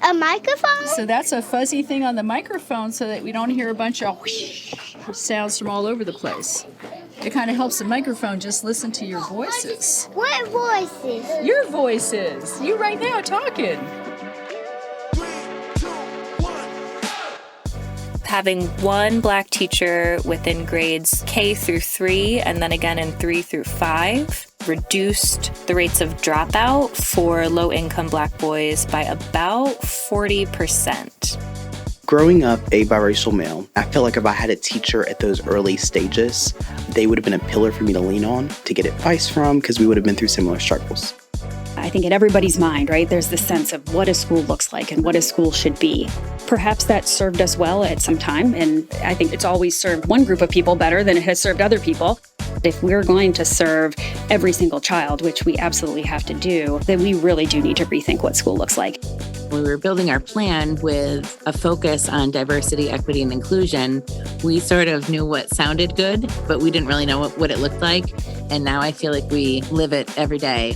A microphone? So that's a fuzzy thing on the microphone so that we don't hear a bunch of whoosh sounds from all over the place. It kind of helps the microphone just listen to your voices. What voices? Your voices. You right now talking. Having one Black teacher within grades K through 3 and then again in 3 through 5 reduced the rates of dropout for low-income Black boys by about 40%. Growing up a biracial male, I feel like if I had a teacher at those early stages, they would have been a pillar for me to lean on, to get advice from, because we would have been through similar struggles. I think in everybody's mind, right, there's this sense of what a school looks like and what a school should be. Perhaps that served us well at some time, and I think it's always served one group of people better than it has served other people. If we're going to serve every single child, which we absolutely have to do, then we really do need to rethink what school looks like. When we were building our plan with a focus on diversity, equity, and inclusion, we sort of knew what sounded good, but we didn't really know what it looked like. And now I feel like we live it every day.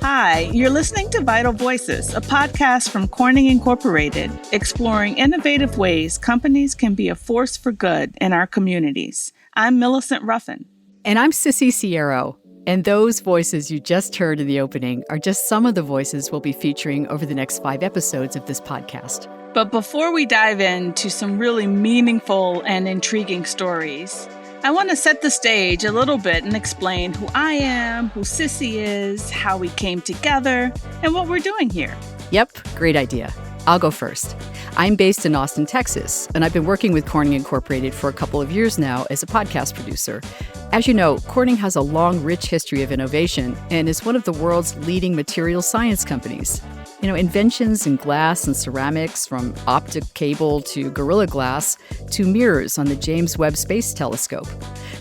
Hi, you're listening to Vital Voices, a podcast from Corning Incorporated, exploring innovative ways companies can be a force for good in our communities. I'm Millicent Ruffin. And I'm Sissy Sierro. And those voices you just heard in the opening are just some of the voices we'll be featuring over the next 5 episodes of this podcast. But before we dive into some really meaningful and intriguing stories, I want to set the stage a little bit and explain who I am, who Sissy is, how we came together, and what we're doing here. Yep, great idea. I'll go first. I'm based in Austin, Texas, and I've been working with Corning Incorporated for a couple of years now as a podcast producer. As you know, Corning has a long, rich history of innovation and is one of the world's leading material science companies. Inventions in glass and ceramics, from optic cable to Gorilla Glass to mirrors on the James Webb Space Telescope.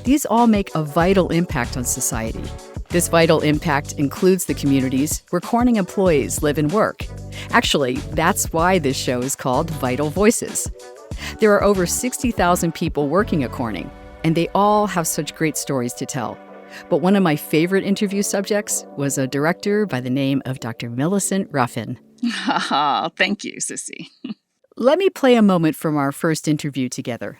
These all make a vital impact on society. This vital impact includes the communities where Corning employees live and work. Actually, that's why this show is called Vital Voices. There are over 60,000 people working at Corning, and they all have such great stories to tell. But one of my favorite interview subjects was a director by the name of Dr. Millicent Ruffin. Thank you, Sissy. Let me play a moment from our first interview together.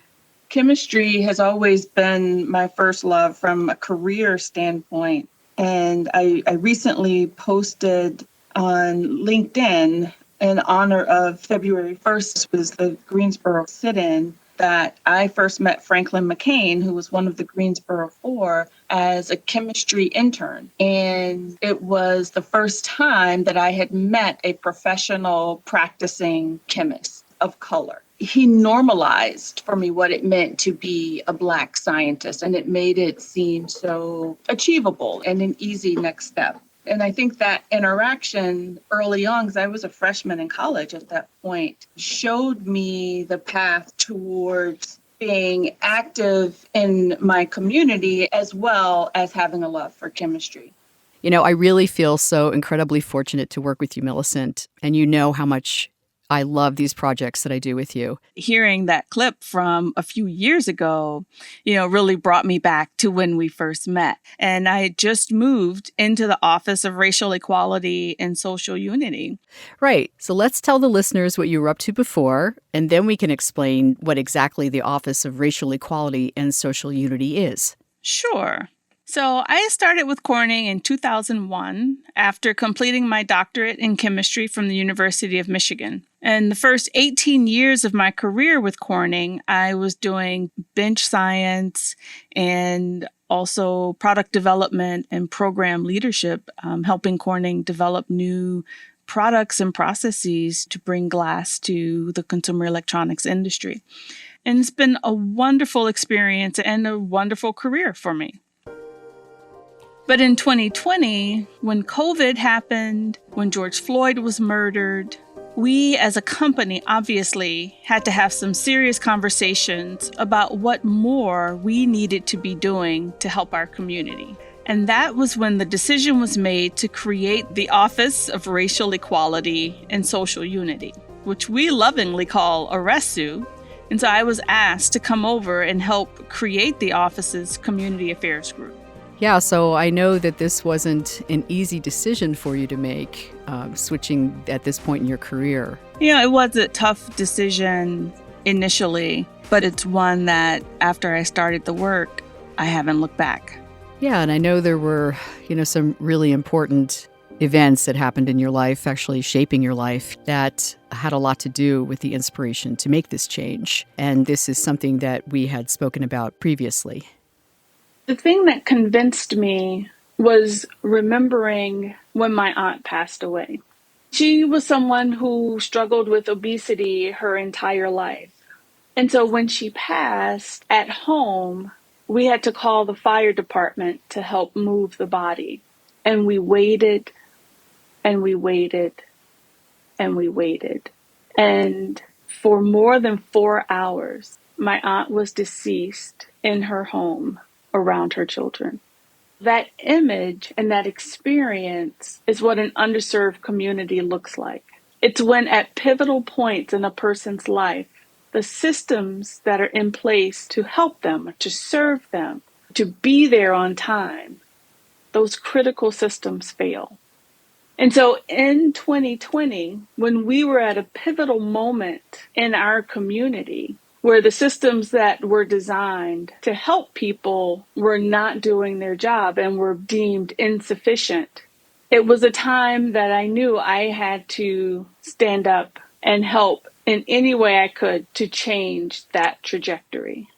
Chemistry has always been my first love from a career standpoint. And I recently posted on LinkedIn in honor of February 1st was the Greensboro sit-in that I first met Franklin McCain, who was one of the Greensboro Four, as a chemistry intern. And it was the first time that I had met a professional practicing chemist of color. He normalized for me what it meant to be a Black scientist, and it made it seem so achievable and an easy next step. And I think that interaction early on, because I was a freshman in college at that point, showed me the path towards being active in my community as well as having a love for chemistry. I really feel so incredibly fortunate to work with you, Millicent, and you know how much I love these projects that I do with you. Hearing that clip from a few years ago, really brought me back to when we first met. And I had just moved into the Office of Racial Equality and Social Unity. Right. So let's tell the listeners what you were up to before, and then we can explain what exactly the Office of Racial Equality and Social Unity is. Sure. So I started with Corning in 2001 after completing my doctorate in chemistry from the University of Michigan. And the first 18 years of my career with Corning, I was doing bench science and also product development and program leadership, helping Corning develop new products and processes to bring glass to the consumer electronics industry. And it's been a wonderful experience and a wonderful career for me. But in 2020, when COVID happened, when George Floyd was murdered, we as a company obviously had to have some serious conversations about what more we needed to be doing to help our community. And that was when the decision was made to create the Office of Racial Equality and Social Unity, which we lovingly call ORESU. And so I was asked to come over and help create the office's community affairs group. Yeah, so I know that this wasn't an easy decision for you to make, switching at this point in your career. It was a tough decision initially, but it's one that after I started the work, I haven't looked back. Yeah, and I know there were, some really important events that happened in your life, actually shaping your life, that had a lot to do with the inspiration to make this change. And this is something that we had spoken about previously. The thing that convinced me was remembering when my aunt passed away. She was someone who struggled with obesity her entire life. And so when she passed at home, we had to call the fire department to help move the body. And we waited and we waited and we waited. And for more than 4 hours, my aunt was deceased in her home around her children. That image and that experience is what an underserved community looks like. It's when at pivotal points in a person's life, the systems that are in place to help them, to serve them, to be there on time, those critical systems fail. And so in 2020, when we were at a pivotal moment in our community, where the systems that were designed to help people were not doing their job and were deemed insufficient, it was a time that I knew I had to stand up and help in any way I could to change that trajectory.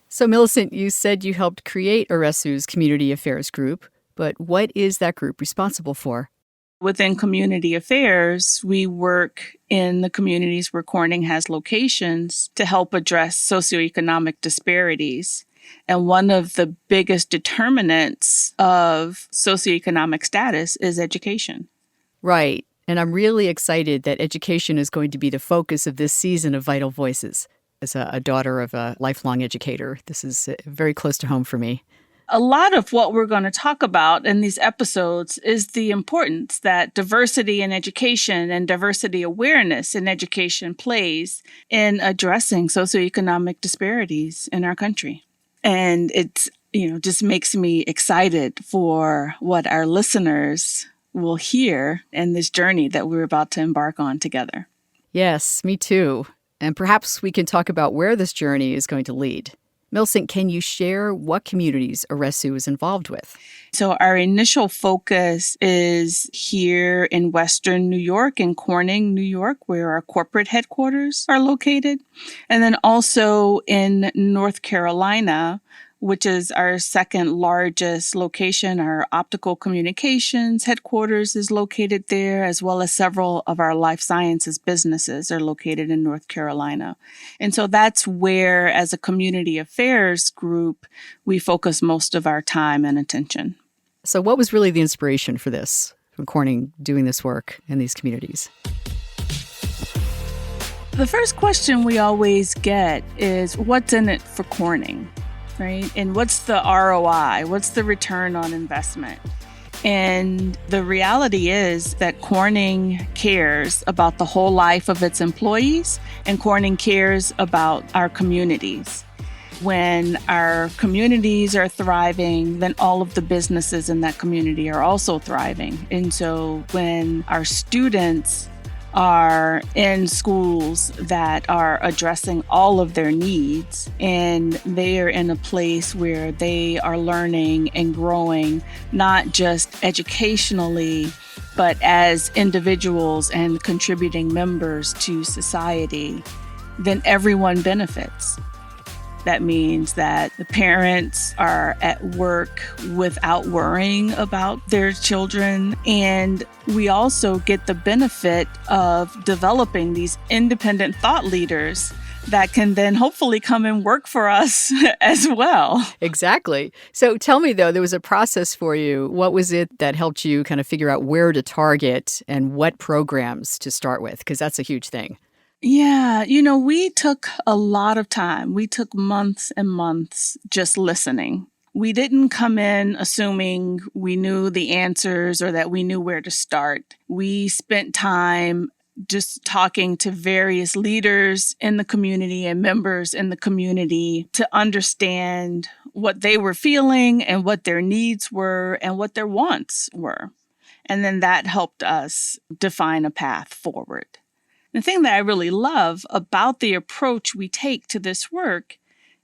So, Millicent, you said you helped create ORESU's Community Affairs Group, but what is that group responsible for? Within community affairs, we work in the communities where Corning has locations to help address socioeconomic disparities. And one of the biggest determinants of socioeconomic status is education. Right. And I'm really excited that education is going to be the focus of this season of Vital Voices. As a daughter of a lifelong educator, this is very close to home for me. A lot of what we're going to talk about in these episodes is the importance that diversity in education and diversity awareness in education plays in addressing socioeconomic disparities in our country. And it's, just makes me excited for what our listeners will hear in this journey that we're about to embark on together. Yes, me too. And perhaps we can talk about where this journey is going to lead. Millicent, can you share what communities ORESU is involved with? So our initial focus is here in Western New York, in Corning, New York, where our corporate headquarters are located. And then also in North Carolina, which is our second largest location. Our optical communications headquarters is located there, as well as several of our life sciences businesses are located in North Carolina. And so that's where, as a community affairs group, we focus most of our time and attention. So what was really the inspiration for this, from Corning doing this work in these communities? The first question we always get is, what's in it for Corning? Right? And what's the ROI? What's the return on investment? And the reality is that Corning cares about the whole life of its employees, and Corning cares about our communities. When our communities are thriving, then all of the businesses in that community are also thriving. And so when our students are in schools that are addressing all of their needs, and they are in a place where they are learning and growing, not just educationally, but as individuals and contributing members to society, then everyone benefits. That means that the parents are at work without worrying about their children. And we also get the benefit of developing these independent thought leaders that can then hopefully come and work for us as well. Exactly. So tell me, though, there was a process for you. What was it that helped you kind of figure out where to target and what programs to start with? Because that's a huge thing. Yeah, we took a lot of time. We took months and months just listening. We didn't come in assuming we knew the answers or that we knew where to start. We spent time just talking to various leaders in the community and members in the community to understand what they were feeling and what their needs were and what their wants were. And then that helped us define a path forward. The thing that I really love about the approach we take to this work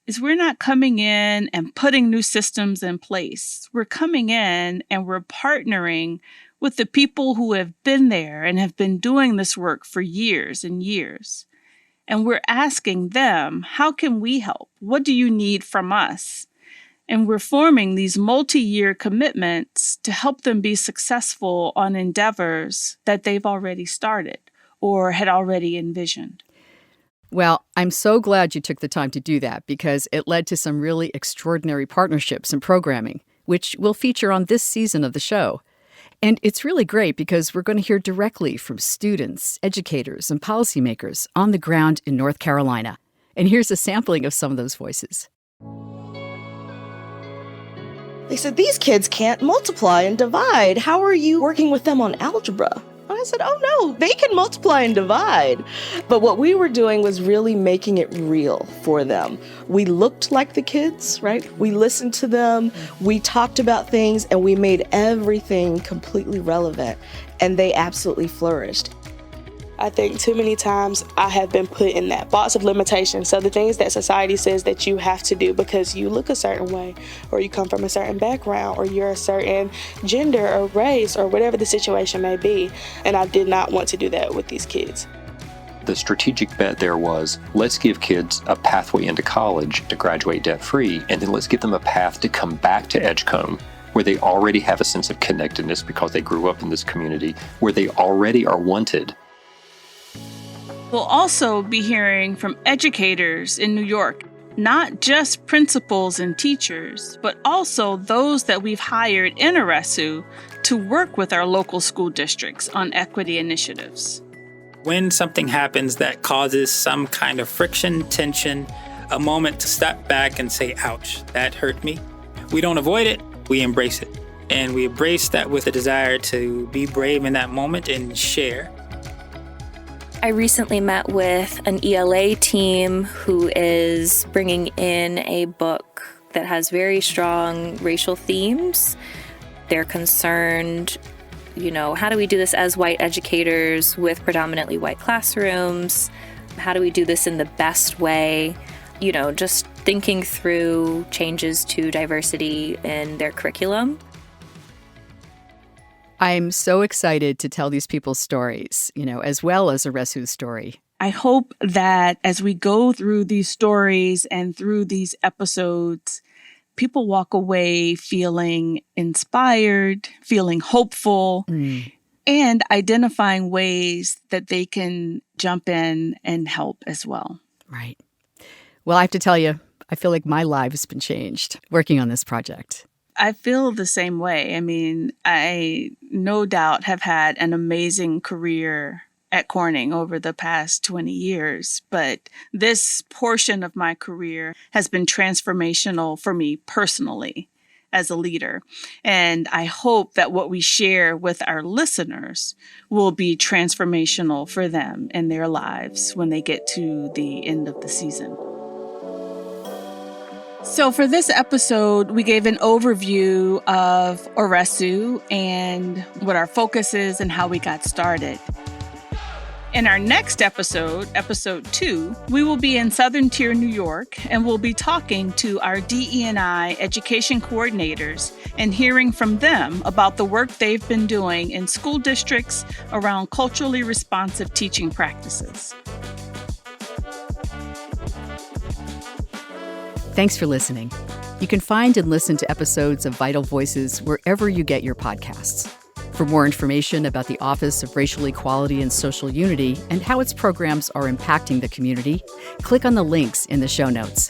is we're not coming in and putting new systems in place. We're coming in and we're partnering with the people who have been there and have been doing this work for years and years. And we're asking them, how can we help? What do you need from us? And we're forming these multi-year commitments to help them be successful on endeavors that they've already started or had already envisioned. Well, I'm so glad you took the time to do that because it led to some really extraordinary partnerships and programming, which we'll feature on this season of the show. And it's really great because we're going to hear directly from students, educators, and policymakers on the ground in North Carolina. And here's a sampling of some of those voices. They said, these kids can't multiply and divide. How are you working with them on algebra? And I said, oh no, they can multiply and divide. But what we were doing was really making it real for them. We looked like the kids, right? We listened to them, we talked about things, and we made everything completely relevant. And they absolutely flourished. I think too many times I have been put in that box of limitations. So the things that society says that you have to do because you look a certain way, or you come from a certain background, or you're a certain gender or race, or whatever the situation may be. And I did not want to do that with these kids. The strategic bet there was, let's give kids a pathway into college to graduate debt-free, and then let's give them a path to come back to Edgecombe, where they already have a sense of connectedness because they grew up in this community, where they already are wanted. We'll also be hearing from educators in New York, not just principals and teachers, but also those that we've hired in ORESU to work with our local school districts on equity initiatives. When something happens that causes some kind of friction, tension, a moment to step back and say, ouch, that hurt me. We don't avoid it, we embrace it. And we embrace that with a desire to be brave in that moment and share. I recently met with an ELA team who is bringing in a book that has very strong racial themes. They're concerned, how do we do this as white educators with predominantly white classrooms? How do we do this in the best way? Just thinking through changes to diversity in their curriculum. I'm so excited to tell these people's stories, as well as ORESU's story. I hope that as we go through these stories and through these episodes, people walk away feeling inspired, feeling hopeful, and identifying ways that they can jump in and help as well. Right. Well, I have to tell you, I feel like my life has been changed working on this project. I feel the same way. I no doubt have had an amazing career at Corning over the past 20 years, but this portion of my career has been transformational for me personally as a leader. And I hope that what we share with our listeners will be transformational for them in their lives when they get to the end of the season. So for this episode, we gave an overview of ORESU and what our focus is and how we got started. In our next episode, episode 2, we will be in Southern Tier, New York, and we'll be talking to our DE&I education coordinators and hearing from them about the work they've been doing in school districts around culturally responsive teaching practices. Thanks for listening. You can find and listen to episodes of Vital Voices wherever you get your podcasts. For more information about the Office of Racial Equality and Social Unity and how its programs are impacting the community, click on the links in the show notes.